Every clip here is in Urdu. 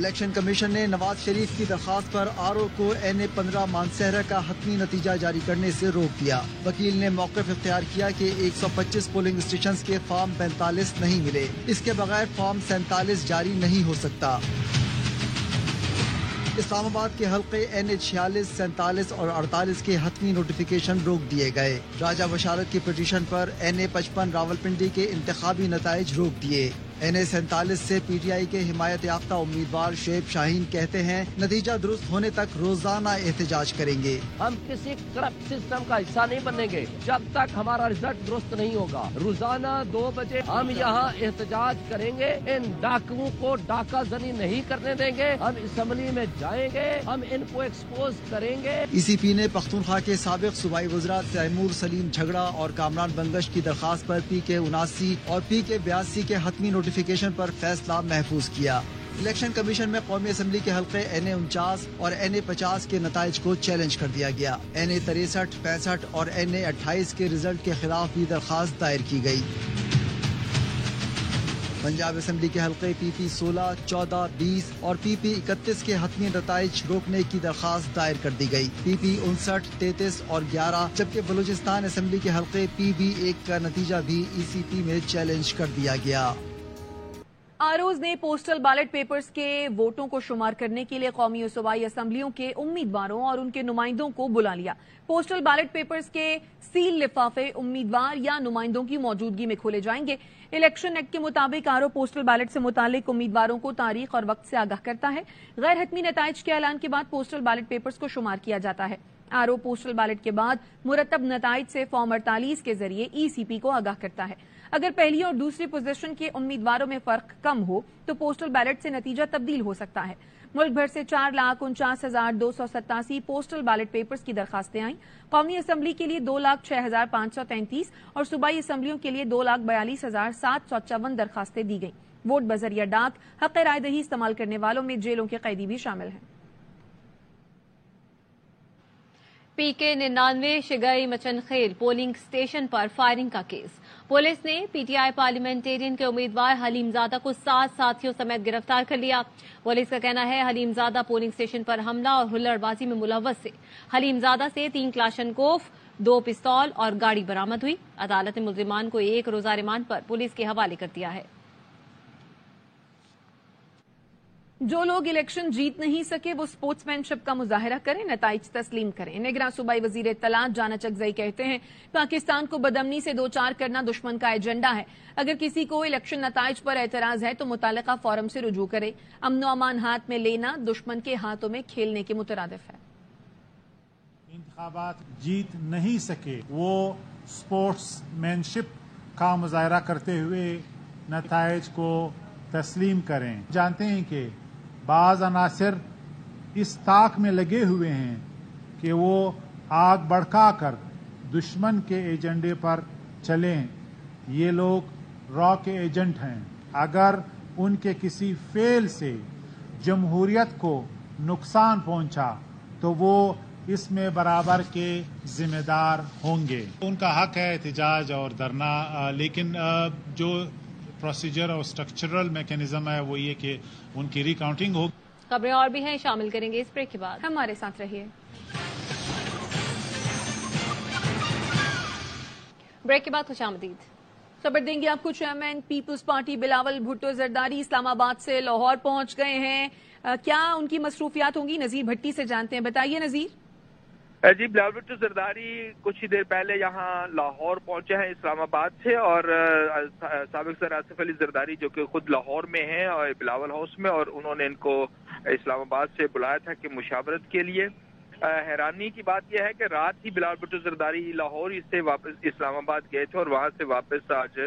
الیکشن کمیشن نے نواز شریف کی درخواست پر RO کو NA-15 مانسہرہ کا حتمی نتیجہ جاری کرنے سے روک دیا۔ وکیل نے موقف اختیار کیا کہ 125 پولنگ اسٹیشنز کے فارم 45 نہیں ملے، اس کے بغیر فارم 47 جاری نہیں ہو سکتا۔ اسلام آباد کے حلقے NA-46، 47 اور 48 کے حتمی نوٹیفیکیشن روک دیے گئے۔ راجہ بشارت کی پٹیشن پر NA-55 راولپنڈی کے انتخابی نتائج روک دیے۔ NA-47 سے PTI کے حمایت یافتہ امیدوار شعیب شاہین کہتے ہیں نتیجہ درست ہونے تک روزانہ احتجاج کریں گے۔ ہم کسی کرپٹ سسٹم کا حصہ نہیں بنیں گے جب تک ہمارا رزلٹ درست نہیں ہوگا۔ روزانہ 2 بجے ہم یہاں احتجاج کریں گے، ان ڈاکوؤں کو ڈاکہ زنی نہیں کرنے دیں گے، ہم اسمبلی میں جائیں گے، ہم ان کو ایکسپوز کریں گے۔ ECP نے پختونخوا کے سابق صوبائی وزراء تیمور سلیم جھگڑا اور کامران بنگش کی درخواست پر PK 79 اور PK 82 کے حتمی نوٹیفیکیشن پر فیصلہ محفوظ کیا۔ الیکشن کمیشن میں قومی اسمبلی کے حلقے NA-49 اور NA-50 کے نتائج کو چیلنج کر دیا گیا۔ NA-63، 65 اور NA-28 کے رزلٹ کے خلاف بھی درخواست دائر کی گئی۔ پنجاب اسمبلی کے حلقے PP 16، 14، 20 اور PP 31 کے حتمی نتائج روکنے کی درخواست دائر کر دی گئی۔ PP 59، 33 اور 11 جبکہ بلوچستان اسمبلی کے حلقے PB 1 کا نتیجہ بھی ECP میں چیلنج کر دیا گیا۔ ROs نے پوسٹل بیلٹ پیپرز کے ووٹوں کو شمار کرنے کے لیے قومی و صوبائی اسمبلیوں کے امیدواروں اور ان کے نمائندوں کو بلا لیا۔ پوسٹل بیلٹ پیپرز کے سیل لفافے امیدوار یا نمائندوں کی موجودگی میں کھولے جائیں گے۔ الیکشن ایکٹ کے مطابق RO پوسٹل بیلٹ سے متعلق امیدواروں کو تاریخ اور وقت سے آگاہ کرتا ہے۔ غیر حتمی نتائج کے اعلان کے بعد پوسٹل بیلٹ پیپرز کو شمار کیا جاتا ہے۔ RO پوسٹل بیلٹ کے بعد مرتب نتائج سے فارم 48 کے ذریعے ECP کو آگاہ کرتا ہے۔ اگر پہلی اور دوسری پوزیشن کے امیدواروں میں فرق کم ہو تو پوسٹل بیلٹ سے نتیجہ تبدیل ہو سکتا ہے۔ ملک بھر سے 4,49,287 پوسٹل بیلٹ پیپرز کی درخواستیں آئیں۔ قومی اسمبلی کے لیے 2,06,533 اور صوبائی اسمبلیوں کے لیے 2,42,754 درخواستیں دی گئیں۔ ووٹ بذریعہ ڈاک حق رائے دہی استعمال کرنے والوں میں جیلوں کے قیدی بھی شامل ہیں۔ PK 99 شگئی مچن خیل پولنگ اسٹیشن پر فائرنگ کا کیس۔ پولیس نے PTI پارلیمنٹیرین کے امیدوار حلیم زادہ کو 7 ساتھیوں سمیت گرفتار کر لیا۔ پولیس کا کہنا ہے حلیم زادہ پولنگ اسٹیشن پر حملہ اور ہلڑ بازی میں ملوث سے۔ حلیم زادہ سے 3 کلاشنکوف، 2 پستول اور گاڑی برآمد ہوئی۔ عدالت نے ملزمان کو 1 روزہ ریمانڈ پر پولیس کے حوالے کر دیا ہے۔ جو لوگ الیکشن جیت نہیں سکے وہ سپورٹس مین شپ کا مظاہرہ کریں، نتائج تسلیم کریں۔ نگراں صوبائی وزیر اطلاعات جانچ اکزئی کہتے ہیں پاکستان کو بدامنی سے دوچار کرنا دشمن کا ایجنڈا ہے۔ اگر کسی کو الیکشن نتائج پر اعتراض ہے تو متعلقہ فورم سے رجوع کرے۔ امن و امان ہاتھ میں لینا دشمن کے ہاتھوں میں کھیلنے کے مترادف ہے۔ انتخابات جیت نہیں سکے وہ سپورٹس مین شپ کا مظاہرہ کرتے ہوئے نتائج کو تسلیم کریں۔ جانتے ہیں کہ بعض عناصر اس طاق میں لگے ہوئے ہیں کہ وہ آگ بھڑکا کر دشمن کے ایجنڈے پر چلیں۔ یہ لوگ را کے ایجنٹ ہیں۔ اگر ان کے کسی فعل سے جمہوریت کو نقصان پہنچا تو وہ اس میں برابر کے ذمہ دار ہوں گے۔ ان کا حق ہے احتجاج اور دھرنا، لیکن جو پروسیجر اور اسٹرکچرل میکینزم ہے وہ یہ کہ ان کی ری کاؤنٹنگ ہو۔ خبریں اور بھی ہیں، شامل کریں گے اس بریک کے بعد۔ ہمارے ساتھ رہیے۔ بریک کے بعد خوش آمدید۔ خبر دیں گے آپ کو chairman Peoples Party Bilawal Bhutto Zardari Islamabad سے لاہور پہنچ گئے ہیں۔ کیا ان کی مصروفیات ہوں گی؟ نذیر بھٹی سے جانتے ہیں، بتائیے نذیر۔ جی، بلاول بھٹو زرداری کچھ ہی دیر پہلے یہاں لاہور پہنچے ہیں اسلام آباد سے، اور سابق صدر آصف علی زرداری جو کہ خود لاہور میں ہیں اور بلاول ہاؤس میں، اور انہوں نے ان کو اسلام آباد سے بلایا تھا کہ مشاورت کے لیے۔ حیرانی کی بات یہ ہے کہ رات ہی بلاول بھٹو زرداری لاہور سے واپس اسلام آباد گئے تھے اور وہاں سے واپس آج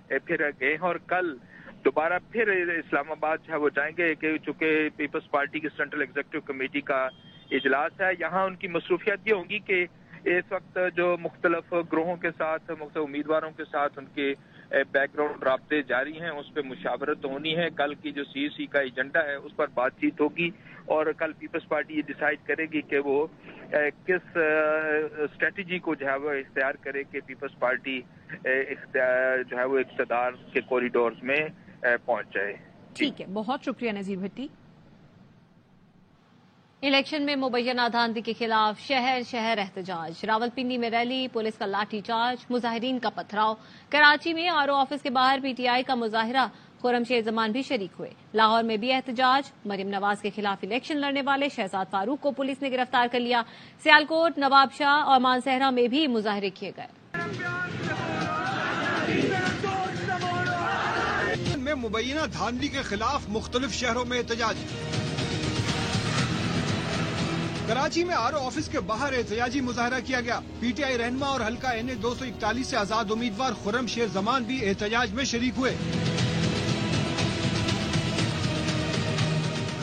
پھر گئے ہیں، اور کل دوبارہ پھر اسلام آباد جو ہے وہ جائیں گے کہ چونکہ پیپلز پارٹی کی سینٹرل ایگزیکٹو کمیٹی کا اجلاس ہے۔ یہاں ان کی مصروفیات یہ ہوں گی کہ اس وقت جو مختلف گروہوں کے ساتھ، مختلف امیدواروں کے ساتھ ان کے بیک گراؤنڈ رابطے جاری ہیں، اس پہ مشاورت ہونی ہے۔ کل کی جو CEC کا ایجنڈا ہے اس پر بات چیت ہوگی، اور کل پیپلز پارٹی یہ ڈیسائیڈ کرے گی کہ وہ کس اسٹریٹجی کو جو ہے وہ اختیار کرے کہ پیپلز پارٹی جو ہے وہ اقتدار کے کوریڈورز میں پہنچ جائے۔ ٹھیک ہے، بہت شکریہ نذیر بھٹی۔ الیکشن میں مبینہ دھاندلی کے خلاف شہر شہر احتجاج، راولپنڈی میں ریلی، پولیس کا لاٹھی چارج، مظاہرین کا پتھراؤ، کراچی میں آر او آفس کے باہر پی ٹی آئی کا مظاہرہ، خرم شیر زمان بھی شریک ہوئے، لاہور میں بھی احتجاج، مریم نواز کے خلاف الیکشن لڑنے والے شہزاد فاروق کو پولیس نے گرفتار کر لیا، سیالکوٹ، نواب شاہ اور مانسہرہ میں بھی مظاہرے کیے گئے۔ میں مبینہ دھاندلی کے خلاف مختلف شہروں میں احتجاج، کراچی میں آر او آفس کے باہر احتجاجی مظاہرہ کیا گیا، پی ٹی آئی رہنما اور حلقہ این اے 241 سے آزاد امیدوار خرم شیر زمان بھی احتجاج میں شریک ہوئے۔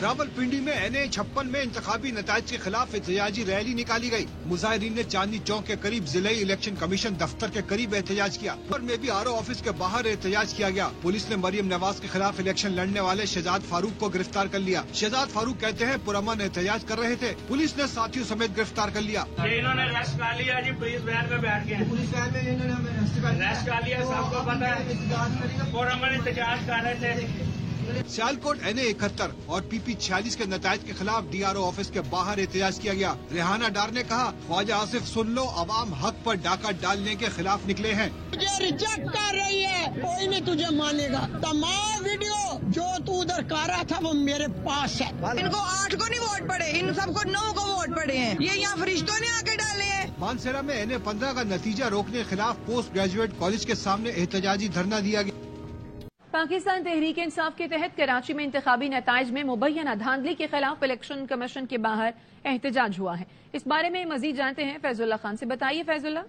راولپنڈی میں این اے 56 میں انتخابی نتائج کے خلاف احتجاجی ریلی نکالی گئی، مظاہرین نے چاندنی چوک کے قریب ضلعی الیکشن کمیشن دفتر کے قریب احتجاج کیا، اور میں بھی آر او آفس کے باہر احتجاج کیا گیا۔ پولیس نے مریم نواز کے خلاف الیکشن لڑنے والے شہزاد فاروق کو گرفتار کر لیا۔ شہزاد فاروق کہتے ہیں پرامن احتجاج کر رہے تھے، پولیس نے ساتھیوں سمیت گرفتار کر لیا۔ انہوں نے ریسٹ کر لیا جی، پولیس وین میں بیٹھ گئے، پولیس وین میں انہوں نے ہمیں ریسٹ کر لیا، سب کو پتا ہے، پرامن احتجاج کر رہے تھے۔ سیالکوٹ این اے 71 اور پی پی 46 کے نتائج کے خلاف ڈی آر او آفس کے باہر احتجاج کیا گیا۔ ریحانہ ڈار نے کہا، خواجہ آصف سن لو، عوام حق پر ڈاکہ ڈالنے کے خلاف نکلے ہیں۔ مجھے ریجیکٹ کر رہی ہے، کوئی نہیں تجھے مانے گا، تمام ویڈیو جو تو ادھر کر رہا تھا وہ میرے پاس ہے۔ ان کو 8 کو نہیں ووٹ پڑے، ان سب کو 9 کو ووٹ پڑے ہیں، یہ یہاں فرشتوں نے آ کے ڈالے ہیں۔ مانسہرہ میں این اے 15 کا نتیجہ روکنے کے خلاف پوسٹ گریجویٹ کالج کے سامنے احتجاجی دھرنا دیا گیا۔ پاکستان تحریک انصاف کے تحت کراچی میں انتخابی نتائج میں مبینہ دھاندلی کے خلاف الیکشن کمیشن کے باہر احتجاج ہوا ہے۔ اس بارے میں مزید جانتے ہیں فیض اللہ خان سے، بتائیے فیض اللہ۔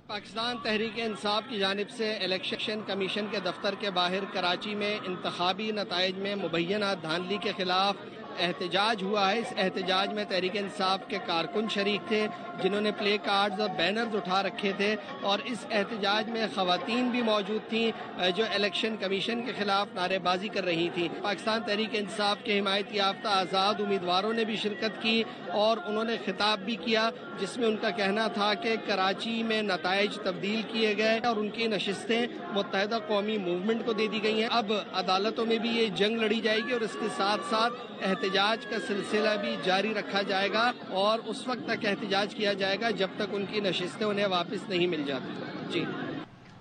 پاکستان تحریک انصاف کی جانب سے الیکشن کمیشن کے دفتر کے باہر کراچی میں انتخابی نتائج میں مبینہ دھاندلی کے خلاف احتجاج ہوا ہے۔ اس احتجاج میں تحریک انصاف کے کارکن شریک تھے، جنہوں نے پلے کارڈز اور بینرز اٹھا رکھے تھے، اور اس احتجاج میں خواتین بھی موجود تھیں جو الیکشن کمیشن کے خلاف نعرے بازی کر رہی تھیں۔ پاکستان تحریک انصاف کے حمایت یافتہ آزاد امیدواروں نے بھی شرکت کی اور انہوں نے خطاب بھی کیا، جس میں ان کا کہنا تھا کہ کراچی میں نتائج تبدیل کیے گئے اور ان کی نشستیں متحدہ قومی موومنٹ کو دے دی گئی ہیں۔ اب عدالتوں میں بھی یہ جنگ لڑی جائے گی اور اس کے ساتھ ساتھ احتجاج کا سلسلہ بھی جاری رکھا جائے گا، اور اس وقت تک احتجاج کیا جائے گا جب تک ان کی نشستیں انہیں واپس نہیں مل جاتی۔ جی،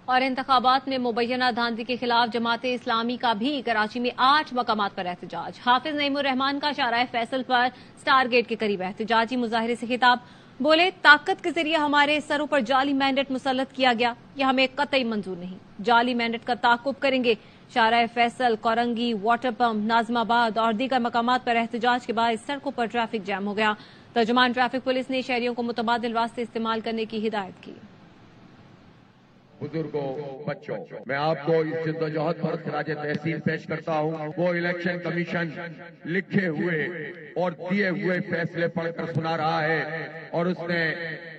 اور انتخابات میں مبینہ دھاندلی کے خلاف جماعت اسلامی کا بھی کراچی میں 8 مقامات پر احتجاج، حافظ نعیم الرحمان کا شارع فیصل پر سٹار گیٹ کے قریب احتجاجی مظاہرے سے خطاب، بولے طاقت کے ذریعے ہمارے سروں پر جعلی مینڈیٹ مسلط کیا گیا، یہ ہمیں قطعی منظور نہیں، جعلی مینڈیٹ کا تعاقب کریں گے۔ شارع فیصل، کورنگی، واٹر پمپ، ناظم آباد اور دیگر مقامات پر احتجاج کے بعد سڑکوں پر ٹریفک جام ہو گیا۔ ترجمان ٹریفک پولیس نے شہریوں کو متبادل راستے استعمال کرنے کی ہدایت کی۔ بزرگوں، بچوں، میں آپ کو اس جدوجہد پر خراج تحسین پیش کرتا ہوں۔ وہ الیکشن کمیشن لکھے ہوئے اور دیے ہوئے فیصلے پڑھ کر سنا رہا ہے، اور اس نے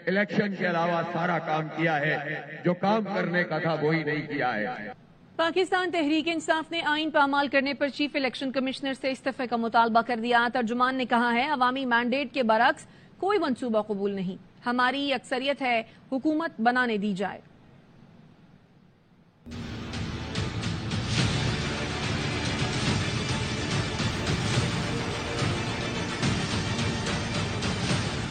الیکشن کے علاوہ سارا کام کیا ہے، جو کام کرنے کا تھا وہی نہیں کیا ہے۔ پاکستان تحریک انصاف نے آئین پامال کرنے پر چیف الیکشن کمشنر سے استعفے کا مطالبہ کر دیا۔ ترجمان نے کہا ہے، عوامی مینڈیٹ کے برعکس کوئی منصوبہ قبول نہیں، ہماری اکثریت ہے، حکومت بنانے دی جائے۔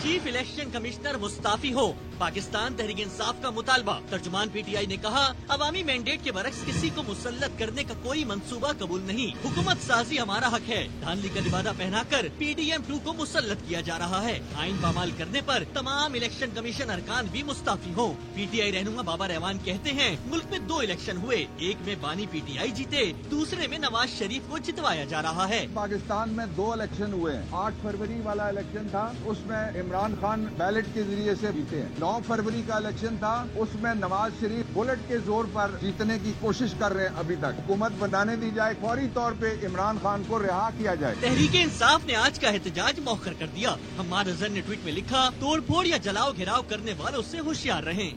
چیف الیکشن کمشنر مستعفی ہو، پاکستان تحریک انصاف کا مطالبہ۔ ترجمان پی ٹی آئی نے کہا، عوامی مینڈیٹ کے برعکس کسی کو مسلط کرنے کا کوئی منصوبہ قبول نہیں، حکومت سازی ہمارا حق ہے۔ دھاندلی کا لبادہ پہنا کر پی ڈی ایم 2 کو مسلط کیا جا رہا ہے۔ آئین پامال کرنے پر تمام الیکشن کمیشن ارکان بھی مستعفی ہوں۔ پی ٹی آئی رہنما بابا ریوان کہتے ہیں، ملک میں 2 الیکشن ہوئے، ایک میں بانی پی ٹی آئی جیتے، دوسرے میں نواز شریف کو جتوایا جا رہا ہے۔ پاکستان میں 2 الیکشن ہوئے ہیں۔ 8 فروری والا الیکشن تھا، اس میں عمران خان بیلٹ کے ذریعے سے جیتے ہیں۔ 9 فروری کا الیکشن تھا، اس میں نواز شریف بلٹ کے زور پر جیتنے کی کوشش کر رہے ہیں۔ ابھی تک حکومت بنانے دی جائے، فوری طور پہ عمران خان کو رہا کیا جائے۔ تحریک انصاف نے آج کا احتجاج مؤخر کر دیا۔ حماد اظہر نے ٹویٹ میں لکھا، توڑ پھوڑ یا جلاؤ گھیراؤ کرنے والوں سے ہوشیار رہیں۔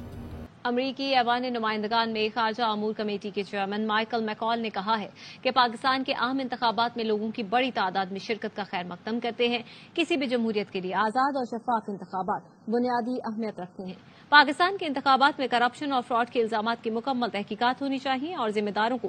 امریکی ایوان نمائندگان میں خارجہ امور کمیٹی کے چیئرمین مائیکل میکال نے کہا ہے کہ پاکستان کے اہم انتخابات میں لوگوں کی بڑی تعداد میں شرکت کا خیر مقدم کرتے ہیں۔ کسی بھی جمہوریت کے لیے آزاد اور شفاف انتخابات بنیادی اہمیت رکھتے ہیں۔ پاکستان کے انتخابات میں کرپشن اور فراڈ کے الزامات کی مکمل تحقیقات ہونی چاہیے اور ذمہ داروں کو